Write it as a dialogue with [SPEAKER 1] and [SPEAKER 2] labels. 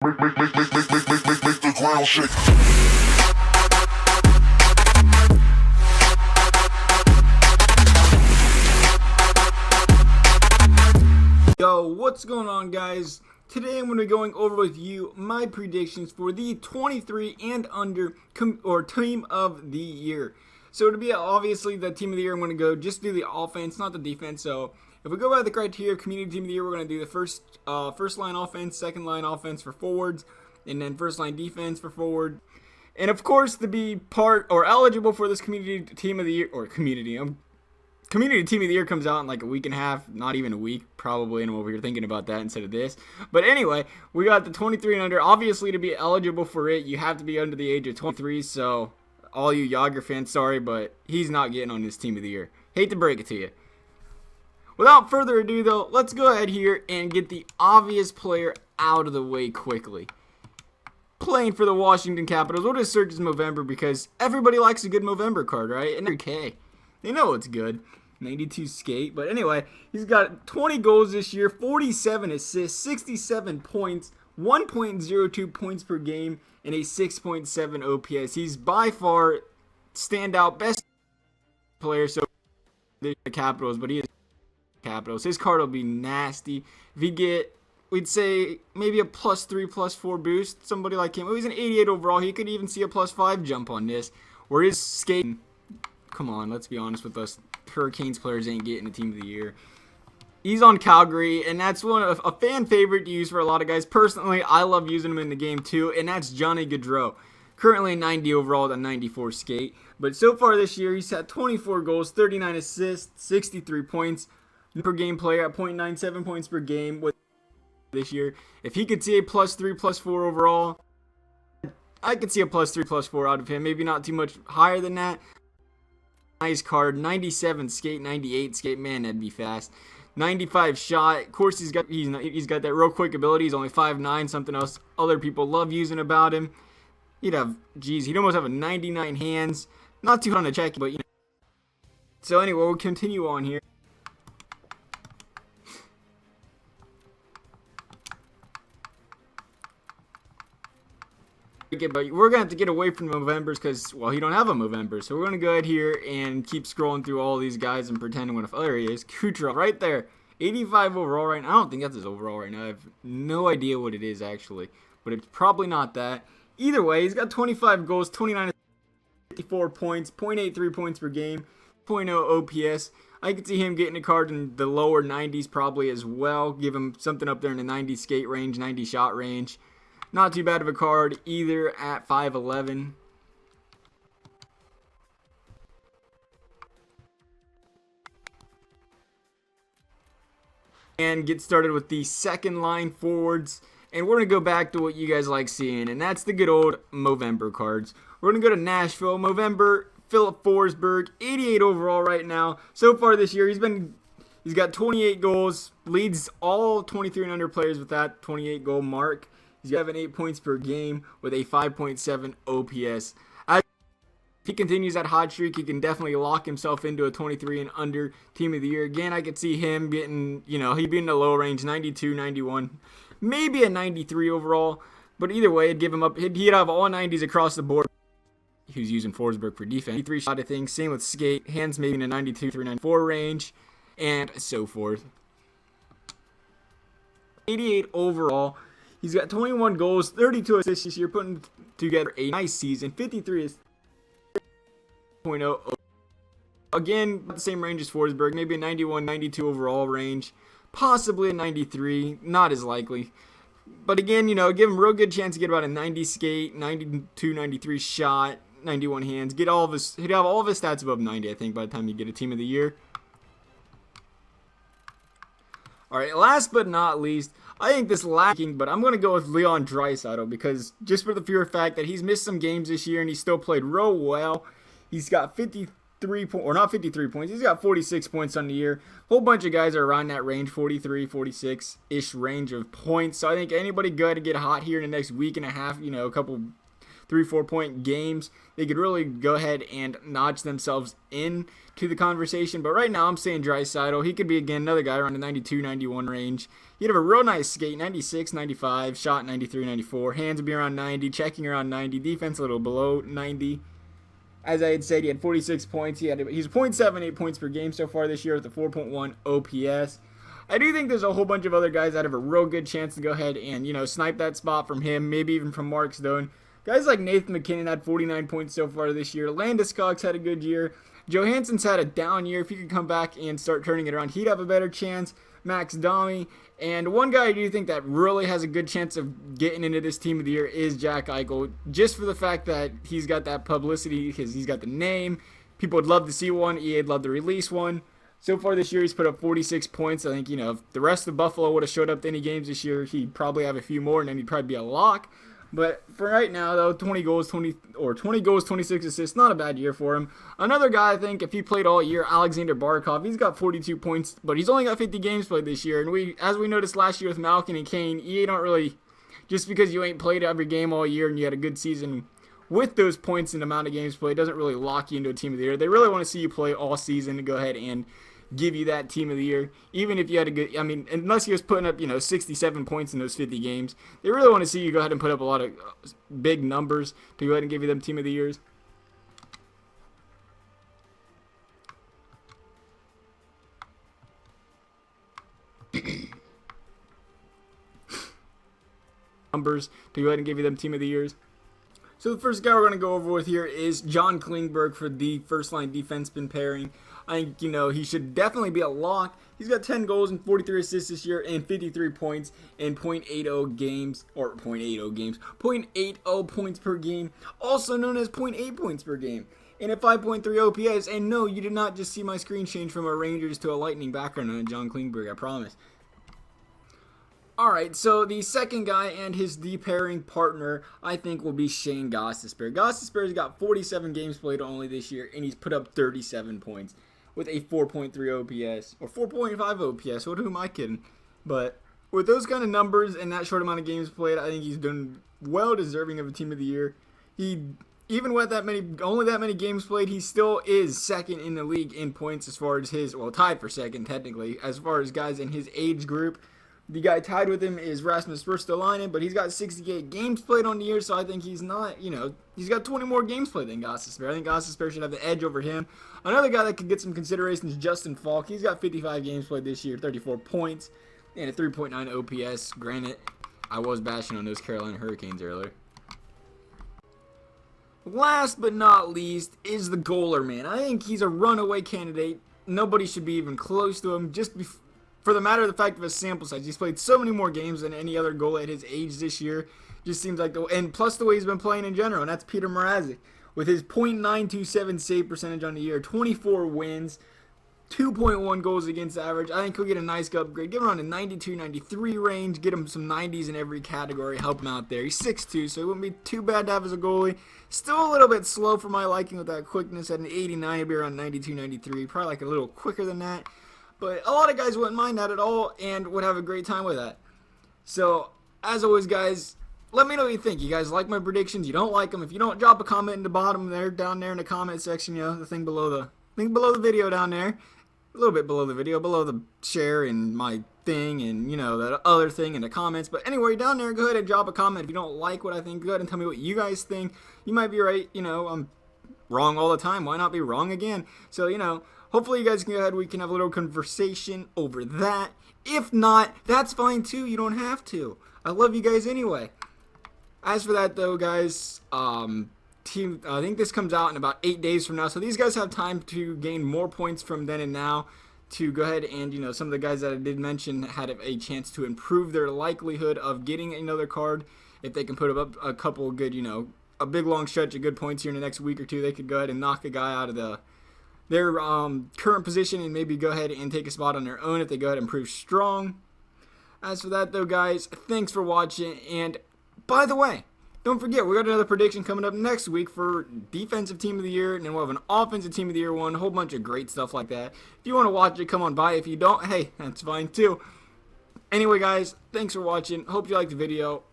[SPEAKER 1] Make the ground shake.
[SPEAKER 2] Yo, what's going on, guys? Today I'm going to be going over with you my predictions for the 23 and under team of the year. So to be obviously the team of the year, I'm going to go just do the offense, not the defense. So if we go by the criteria of community team of the year, we're going to do the first line offense, second line offense for forwards, and then first line defense for forward. And of course, to be part or eligible for this community team of the year, or community team of the year comes out in like a week and a half, not even a week, probably, and over here thinking about that instead of this. But anyway, we got the 23 and under. Obviously, to be eligible for it, you have to be under the age of 23. So all you Yager fans, sorry, but he's not getting on this team of the year. Hate to break it to you. Without further ado, though, let's go ahead here and get the obvious player out of the way quickly. Playing for the Washington Capitals, we'll just search as Movember because everybody likes a good Movember card, right? And okay, they know it's good. 92 skate, but anyway, he's got 20 goals this year, 47 assists, 67 points, 1.02 points per game, and a 6.7 OPS. He's by far standout best player. So the Capitals, but he is Capitals. His card will be nasty. If he get, we'd say maybe a +3, +4 boost. Somebody like him. Oh, he's an 88 overall. He could even see a +5 jump on this. Where his skating, come on, let's be honest with us. Hurricanes players ain't getting a team of the year. He's on Calgary, and that's one of a fan favorite to use for a lot of guys. Personally, I love using him in the game too, and that's Johnny Gaudreau. Currently 90 overall with a 94 skate. But so far this year, he's had 24 goals, 39 assists, 63 points per game player at .97 points per game with this year. If he could see a +3, +4 overall, I could see a +3, +4 out of him. Maybe not too much higher than that. Nice card. 97 skate, 98 skate. Man, that'd be fast. 95 shot. Of course, he's got that real quick ability. He's only 5'9", something else other people love using about him. He'd almost have a 99 hands. Not too hard on the check, but you know. So anyway, we'll continue on here. But we're gonna have to get away from Movembers because, well, he don't have a Movember. So we're gonna go ahead here and keep scrolling through all these guys and pretending what if. Oh, there he is, Kucherov, right there, 85 overall right now. I don't think that's his overall right now. I have no idea what it is actually, but it's probably not that. Either way, he's got 25 goals, 29, 54 points, .83 points per game, .0 OPS. I could see him getting a card in the lower 90s probably as well. Give him something up there in the 90 skate range, 90 shot range. Not too bad of a card either at 5'11". And get started with the second line forwards. And we're going to go back to what you guys like seeing, and that's the good old Movember cards. We're going to go to Nashville. Movember, Philip Forsberg, 88 overall right now. So far this year, he's got 28 goals, leads all 23 and under players with that 28 goal mark. He's got 8 points per game with a 5.7 OPS. If he continues that hot streak, he can definitely lock himself into a 23 and under team of the year. Again, I could see him getting, he'd be in the low range, 92, 91, maybe a 93 overall. But either way, it'd give him up. He'd have all 90s across the board. He was using Forsberg for defense. 93 shot, I think. Same with skate. Hands maybe in a 92, 394 range, and so forth. 88 overall. He's got 21 goals, 32 assists this year, putting together a nice season. 53 is 0.0. Again, about the same range as Forsberg, maybe a 91, 92 overall range, possibly a 93, not as likely. But again, give him a real good chance to get about a 90 skate, 92, 93 shot, 91 hands. He'd have all of his stats above 90, I think, by the time you get a team of the year. All right, last but not least, I think this lacking, but I'm going to go with Leon Draisaitl because just for the pure fact that he's missed some games this year and he still played real well. He's got 53 points, or not 53 points, he's got 46 points on the year. A whole bunch of guys are around that range, 43, 46-ish range of points. So I think anybody good to get hot here in the next week and a half, a couple 3-4 point games, they could really go ahead and notch themselves in to the conversation. But right now I'm saying Draisaitl. He could be, again, another guy around the 92, 91 range. He'd have a real nice skate, 96, 95, shot 93, 94. Hands would be around 90, checking around 90, defense a little below 90. As I had said, he had 46 points. He's .78 points per game so far this year with a 4.1 OPS. I do think there's a whole bunch of other guys that have a real good chance to go ahead and, snipe that spot from him, maybe even from Mark Stone. Guys like Nathan McKinnon had 49 points so far this year. Landeskog had a good year. Johansson's had a down year. If he could come back and start turning it around, he'd have a better chance. Max Domi. And one guy I do think that really has a good chance of getting into this team of the year is Jack Eichel, just for the fact that he's got that publicity because he's got the name. People would love to see one. EA'd love to release one. So far this year, he's put up 46 points. I think, if the rest of Buffalo would have showed up to any games this year, he'd probably have a few more, and then he'd probably be a lock. But for right now, though, 20 goals, 26 assists, not a bad year for him. Another guy, I think, if he played all year, Alexander Barkov, he's got 42 points, but he's only got 50 games played this year. And as we noticed last year with Malkin and Kane, EA don't really, just because you ain't played every game all year and you had a good season with those points and amount of games played, doesn't really lock you into a team of the year. They really want to see you play all season to go ahead and give you that team of the year, even if you had a good, unless he was putting up, 67 points in those 50 games, they really want to see you go ahead and put up a lot of big numbers to go ahead and give you them team of the years. Numbers to go ahead and give you them team of the years. So the first guy we're going to go over with here is John Klingberg for the first line defenseman pairing. I think, he should definitely be a lock. He's got 10 goals and 43 assists this year and 53 points in .80 points per game, also known as 0.8 points per game, and a 5.3 OPS. And no, you did not just see my screen change from a Rangers to a Lightning background on John Klingberg, I promise. Alright, so the second guy and his D-pairing partner, I think, will be Shane Gostisbehere. Gostisbehere's got 47 games played only this year, and he's put up 37 points with a 4.3 OPS, or 4.5 OPS, what am I kidding? But with those kind of numbers and that short amount of games played, I think he's done well deserving of a team of the year. Even with only that many games played, he still is second in the league in points as far as tied for second technically, as far as guys in his age group. The guy tied with him is Rasmus Ristolainen, but he's got 68 games played on the year, so I think he's not, he's got 20 more games played than Gostisbehere. I think Gostisbehere should have the edge over him. Another guy that could get some consideration is Justin Falk. He's got 55 games played this year, 34 points, and a 3.9 OPS. Granted, I was bashing on those Carolina Hurricanes earlier. Last but not least is the goaler, man. I think he's a runaway candidate. Nobody should be even close to him, for the matter of the fact of his sample size. He's played so many more games than any other goalie at his age this year. Just seems like and plus the way he's been playing in general, and that's Peter Mrazek. With his .927 save percentage on the year, 24 wins, 2.1 goals against average. I think he'll get a nice upgrade. Get him around the 92, 93 range. Get him some 90s in every category. Help him out there. He's 6'2", so it wouldn't be too bad to have as a goalie. Still a little bit slow for my liking with that quickness. At an 89, he'll be around 92, 93. Probably like a little quicker than that. But a lot of guys wouldn't mind that at all and would have a great time with that. So, as always, guys, let me know what you think. You guys like my predictions? You don't like them? If you don't, drop a comment in the bottom there, down there in the comment section, the thing below the video down there. A little bit below the video, below the share and my thing and, that other thing in the comments. But anyway, down there, go ahead and drop a comment. If you don't like what I think, go ahead and tell me what you guys think. You might be right. I'm wrong all the time. Why not be wrong again? So, hopefully you guys can go ahead. We can have a little conversation over that. If not, that's fine too. You don't have to. I love you guys anyway. As for that though, guys, I think this comes out in about 8 days from now. So these guys have time to gain more points from then and now to go ahead and, some of the guys that I did mention had a chance to improve their likelihood of getting another card. If they can put up a couple good, a big long stretch of good points here in the next week or two, they could go ahead and knock a guy out of their current position and maybe go ahead and take a spot on their own if they go ahead and prove strong. As for that though, guys, thanks for watching. And by the way, don't forget, we got another prediction coming up next week for defensive team of the year, and then we'll have an offensive team of the year one, a whole bunch of great stuff like that. If you want to watch it, come on by. If you don't, hey, that's fine too. Anyway, guys, thanks for watching. Hope you liked the video.